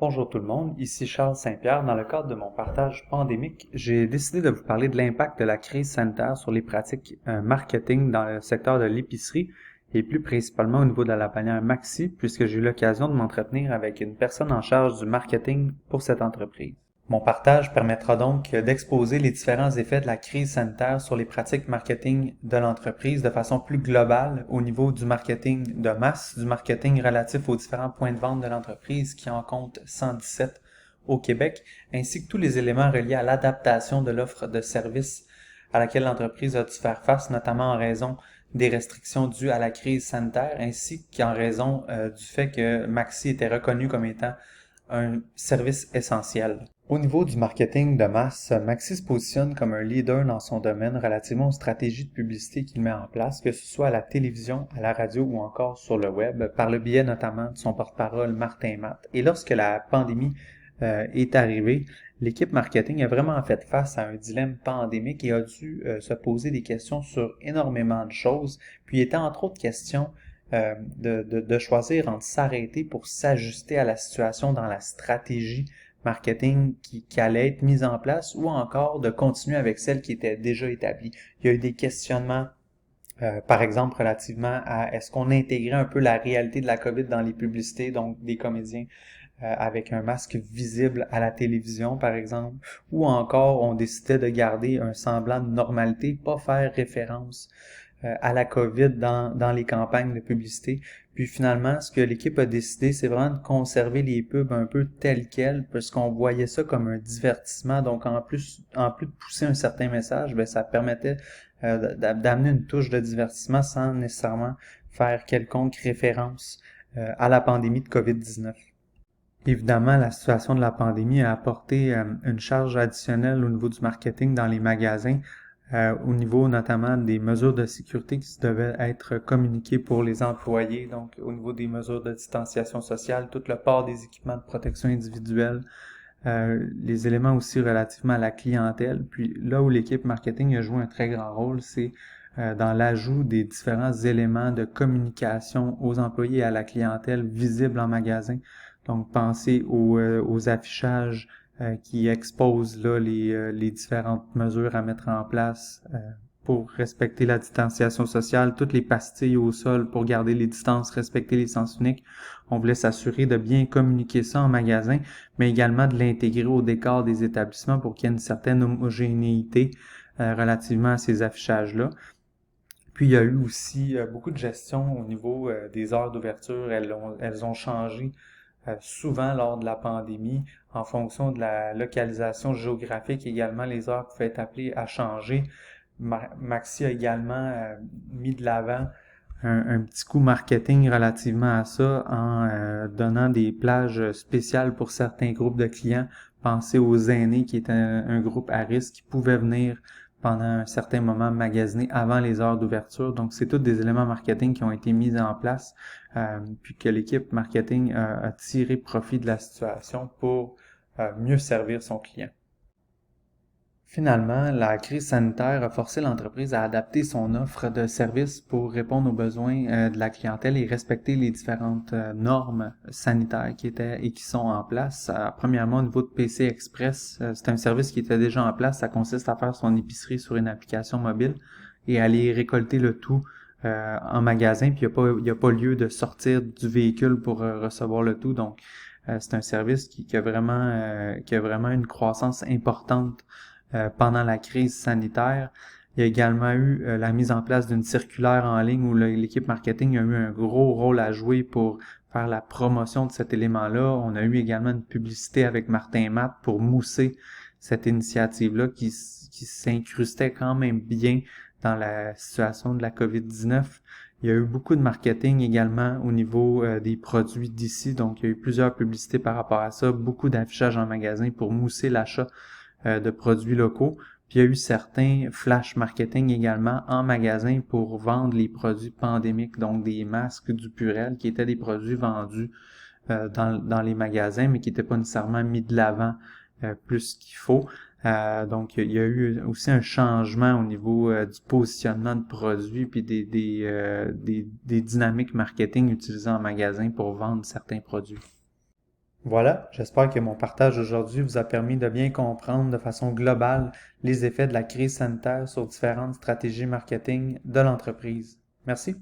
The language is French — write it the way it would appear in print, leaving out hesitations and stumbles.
Bonjour tout le monde, ici Charles Saint-Pierre. Dans le cadre de mon partage pandémique, j'ai décidé de vous parler de l'impact de la crise sanitaire sur les pratiques marketing dans le secteur de l'épicerie et plus principalement au niveau de la bannière Maxi, puisque j'ai eu l'occasion de m'entretenir avec une personne en charge du marketing pour cette entreprise. Mon partage permettra donc d'exposer les différents effets de la crise sanitaire sur les pratiques marketing de l'entreprise de façon plus globale au niveau du marketing de masse, du marketing relatif aux différents points de vente de l'entreprise qui en compte 117 au Québec, ainsi que tous les éléments reliés à l'adaptation de l'offre de services à laquelle l'entreprise a dû faire face, notamment en raison des restrictions dues à la crise sanitaire, ainsi qu'en raison du fait que Maxi était reconnu comme étant un service essentiel. Au niveau du marketing de masse, Maxi se positionne comme un leader dans son domaine relativement aux stratégies de publicité qu'il met en place, que ce soit à la télévision, à la radio ou encore sur le web, par le biais notamment de son porte-parole Martin Matt. Et lorsque la pandémie est arrivée, l'équipe marketing a vraiment fait face à un dilemme pandémique et a dû se poser des questions sur énormément de choses, puis il était entre autres question de choisir entre s'arrêter pour s'ajuster à la situation dans la stratégie marketing qui allait être mise en place ou encore de continuer avec celle qui était déjà établie. Il y a eu des questionnements, par exemple, relativement à est-ce qu'on intégrait un peu la réalité de la COVID dans les publicités, donc des comédiens avec un masque visible à la télévision, par exemple, ou encore on décidait de garder un semblant de normalité, pas faire référence à la COVID dans les campagnes de publicité. Puis finalement, ce que l'équipe a décidé, c'est vraiment de conserver les pubs un peu telles quelles, parce qu'on voyait ça comme un divertissement. Donc en plus de pousser un certain message, ben, ça permettait d'amener une touche de divertissement sans nécessairement faire quelconque référence à la pandémie de COVID-19. Évidemment, la situation de la pandémie a apporté une charge additionnelle au niveau du marketing dans les magasins, au niveau notamment des mesures de sécurité qui devaient être communiquées pour les employés, donc au niveau des mesures de distanciation sociale, tout le port des équipements de protection individuelle, les éléments aussi relativement à la clientèle. Puis là où l'équipe marketing a joué un très grand rôle, c'est dans l'ajout des différents éléments de communication aux employés et à la clientèle visibles en magasin. Donc, pensez aux affichages qui exposent là les différentes mesures à mettre en place pour respecter la distanciation sociale, toutes les pastilles au sol pour garder les distances, respecter les sens uniques. On voulait s'assurer de bien communiquer ça en magasin, mais également de l'intégrer au décor des établissements pour qu'il y ait une certaine homogénéité relativement à ces affichages-là. Puis il y a eu aussi beaucoup de gestion au niveau des heures d'ouverture. Elles ont changé souvent lors de la pandémie. En fonction de la localisation géographique également, les heures pouvaient être appelées à changer. Maxi a également mis de l'avant un petit coup marketing relativement à ça en donnant des plages spéciales pour certains groupes de clients. Pensez aux aînés qui étaient un groupe à risque qui pouvaient venir pendant un certain moment magasiner avant les heures d'ouverture. Donc, c'est tous des éléments marketing qui ont été mis en place, puis que l'équipe marketing a tiré profit de la situation pour mieux servir son client. Finalement, la crise sanitaire a forcé l'entreprise à adapter son offre de services pour répondre aux besoins de la clientèle et respecter les différentes normes sanitaires qui étaient et qui sont en place. Premièrement, au niveau de PC Express, c'est un service qui était déjà en place. Ça consiste à faire son épicerie sur une application mobile et aller récolter le tout en magasin. Puis il y a pas lieu de sortir du véhicule pour recevoir le tout. Donc, c'est un service qui a vraiment une croissance importante pendant la crise sanitaire. Il y a également eu la mise en place d'une circulaire en ligne où l'équipe marketing a eu un gros rôle à jouer pour faire la promotion de cet élément-là. On a eu également une publicité avec Martin Matt pour mousser cette initiative-là qui s'incrustait quand même bien dans la situation de la COVID-19. Il y a eu beaucoup de marketing également au niveau des produits d'ici, donc il y a eu plusieurs publicités par rapport à ça, beaucoup d'affichage en magasin pour mousser l'achat de produits locaux. Puis il y a eu certains flash marketing également en magasin pour vendre les produits pandémiques, donc des masques, du Purel, qui étaient des produits vendus dans les magasins, mais qui n'étaient pas nécessairement mis de l'avant plus qu'il faut. Donc il y a eu aussi un changement au niveau du positionnement de produits puis des dynamiques marketing utilisées en magasin pour vendre certains produits. Voilà, j'espère que mon partage aujourd'hui vous a permis de bien comprendre de façon globale les effets de la crise sanitaire sur différentes stratégies marketing de l'entreprise. Merci.